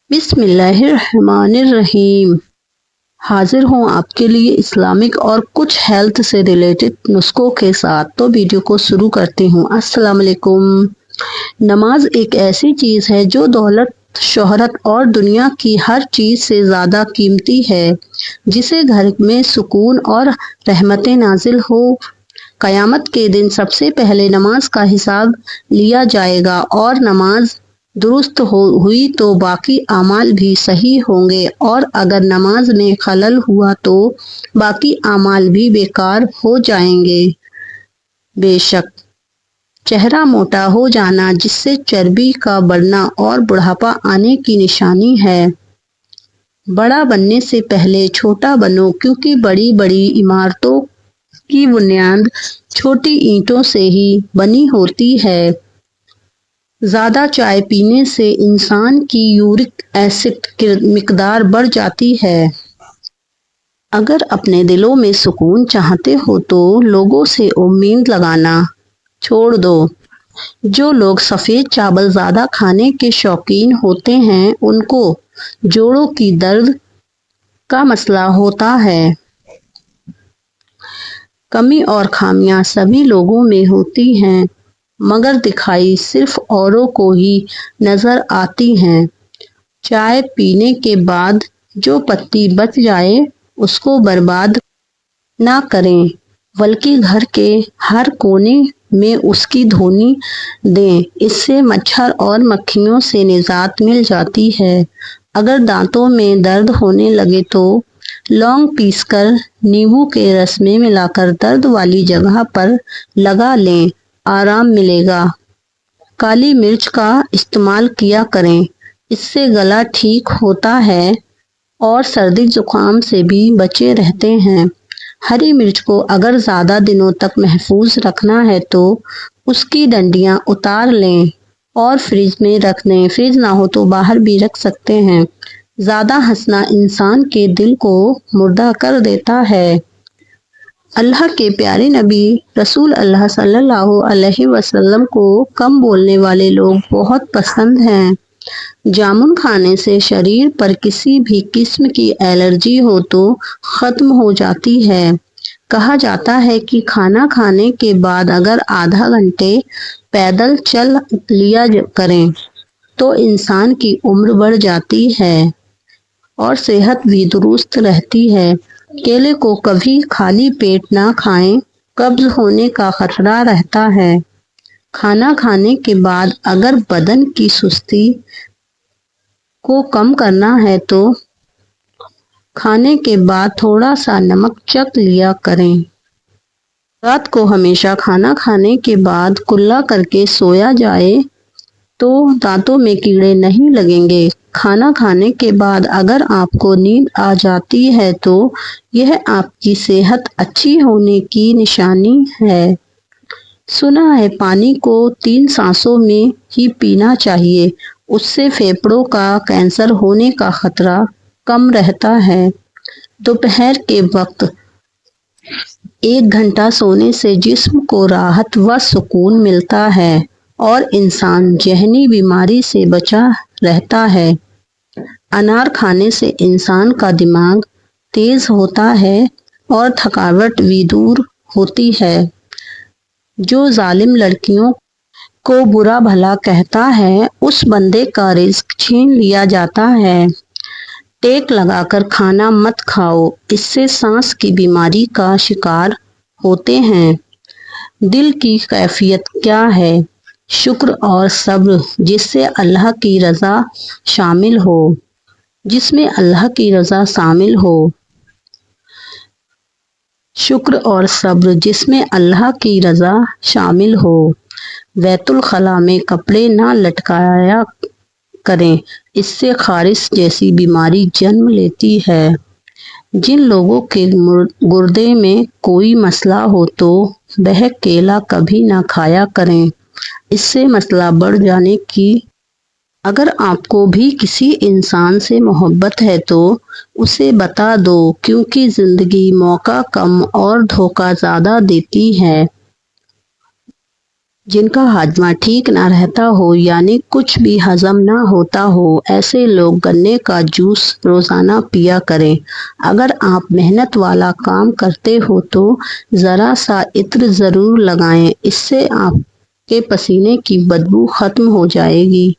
बिस्मिल्लाहिर्रहमानिर्रहीम। हाजिर हूँ आपके लिए इस्लामिक और कुछ हेल्थ से रिलेटेड नुस्खों के साथ। तो वीडियो को शुरू करती हूँ। अस्सलाम वालेकुम। नमाज एक ऐसी चीज़ है जो दौलत, शोहरत और दुनिया की हर चीज़ से ज़्यादा कीमती है। जिसे घर में सुकून और रहमतें नाजिल हो। क़यामत के दिन सबसे पहले नमाज का हिसाब लिया जाएगा और नमाज दुरुस्त हुई तो बाकी अमाल भी सही होंगे, और अगर नमाज में खलल हुआ तो बाकी अमाल भी बेकार हो जाएंगे। बेशक चेहरा मोटा हो जाना, जिससे चर्बी का बढ़ना और बुढ़ापा आने की निशानी है। बड़ा बनने से पहले छोटा बनो, क्योंकि बड़ी बड़ी इमारतों की बुनियाद छोटी ईंटों से ही बनी होती है। ज्यादा चाय पीने से इंसान की यूरिक एसिड की मिकदार बढ़ जाती है। अगर अपने दिलों में सुकून चाहते हो तो लोगों से उम्मीद लगाना छोड़ दो। जो लोग सफेद चावल ज्यादा खाने के शौकीन होते हैं, उनको जोड़ों की दर्द का मसला होता है। कमी और खामियां सभी लोगों में होती हैं, मगर दिखाई सिर्फ औरों को ही नजर आती हैं। चाय पीने के बाद जो पत्ती बच जाए उसको बर्बाद ना करें, बल्कि घर के हर कोने में उसकी धुनी दें। इससे मच्छर और मक्खियों से निजात मिल जाती है। अगर दांतों में दर्द होने लगे तो लौंग पीसकर नींबू के रस में मिलाकर दर्द वाली जगह पर लगा लें, आराम मिलेगा। काली मिर्च का इस्तेमाल किया करें, इससे गला ठीक होता है और सर्दी जुकाम से भी बचे रहते हैं। हरी मिर्च को अगर ज़्यादा दिनों तक महफूज रखना है तो उसकी डंडियां उतार लें और फ्रिज में रख दें। फ्रिज ना हो तो बाहर भी रख सकते हैं। ज़्यादा हंसना इंसान के दिल को मुर्दा कर देता है। अल्लाह के प्यारे नबी रसूल अल्लाह सल्लल्लाहु अलैहि वसल्लम को कम बोलने वाले लोग बहुत पसंद हैं। जामुन खाने से शरीर पर किसी भी किस्म की एलर्जी हो तो खत्म हो जाती है। कहा जाता है कि खाना खाने के बाद अगर आधा घंटे पैदल चल लिया करें तो इंसान की उम्र बढ़ जाती है और सेहत भी दुरुस्त रहती है। केले को कभी खाली पेट ना खाएं, कब्ज होने का खतरा रहता है। खाना खाने के बाद अगर बदन की सुस्ती को कम करना है तो खाने के बाद थोड़ा सा नमक चख लिया करें। रात को हमेशा खाना खाने के बाद कुल्ला करके सोया जाए तो दांतों में कीड़े नहीं लगेंगे। खाना खाने के बाद अगर आपको नींद आ जाती है तो यह आपकी सेहत अच्छी होने की निशानी है। सुना है पानी को 3 सांसों में ही पीना चाहिए, उससे फेफड़ों का कैंसर होने का खतरा कम रहता है। दोपहर के वक्त 1 घंटा सोने से जिस्म को राहत व सुकून मिलता है और इंसान जहनी बीमारी से बचा रहता है। अनार खाने से इंसान का दिमाग तेज होता है और थकावट भी दूर होती है। जो जालिम लड़कियों को बुरा भला कहता है, उस बंदे का रिस्क छीन लिया जाता है। टेक लगाकर खाना मत खाओ, इससे सांस की बीमारी का शिकार होते हैं। दिल की कैफियत क्या है? शुक्र और सब्र, जिससे अल्लाह की रज़ा शामिल हो। जिसमें अल्लाह की रज़ा शामिल हो। शुक्र और सब्र, जिसमें अल्लाह की रज़ा शामिल हो। बैतुल खला में कपड़े ना लटकाया करें, इससे खारिश जैसी बीमारी जन्म लेती है। जिन लोगों के गुर्दे में कोई मसला हो तो वह केला कभी ना खाया करें, इससे मसला बढ़ जाने की। अगर आपको भी किसी इंसान से मोहब्बत है तो उसे बता दो, क्योंकि जिंदगी मौका कम और धोखा ज्यादा देती है। जिनका हाजमा ठीक ना रहता हो यानी कुछ भी हजम ना होता हो, ऐसे लोग गन्ने का जूस रोजाना पिया करें। अगर आप मेहनत वाला काम करते हो तो जरा सा इत्र जरूर लगाएं, इससे आपके पसीने की बदबू खत्म हो जाएगी।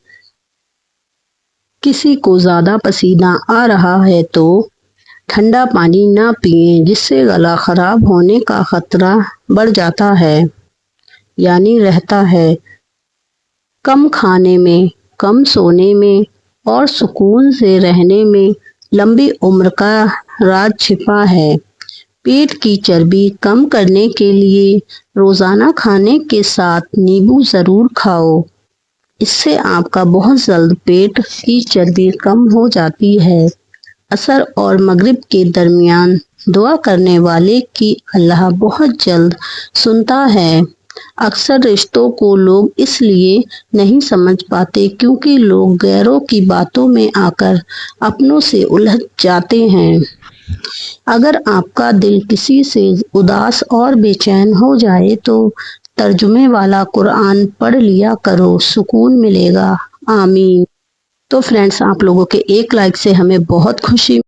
किसी को ज्यादा पसीना आ रहा है तो ठंडा पानी ना पिएं, जिससे गला खराब होने का खतरा बढ़ जाता है यानी रहता है। कम खाने में, कम सोने में और सुकून से रहने में लंबी उम्र का राज छिपा है। पेट की चर्बी कम करने के लिए रोजाना खाने के साथ नींबू जरूर खाओ। इससे आपका बहुत जल्द पेट की चर्बी कम हो जाती है। असर और मगरिब के दरमियान दुआ करने वाले की अल्लाह बहुत जल्द सुनता है। अक्सर रिश्तों को लोग इसलिए नहीं समझ पाते क्योंकि लोग गैरों की बातों में आकर अपनों से उलझ जाते हैं। अगर आपका दिल किसी से उदास और बेचैन हो जाए तो तर्जुमे वाला कुरान पढ़ लिया करो, सुकून मिलेगा। आमीन। तो फ्रेंड्स, आप लोगों के एक लाइक से हमें बहुत खुशी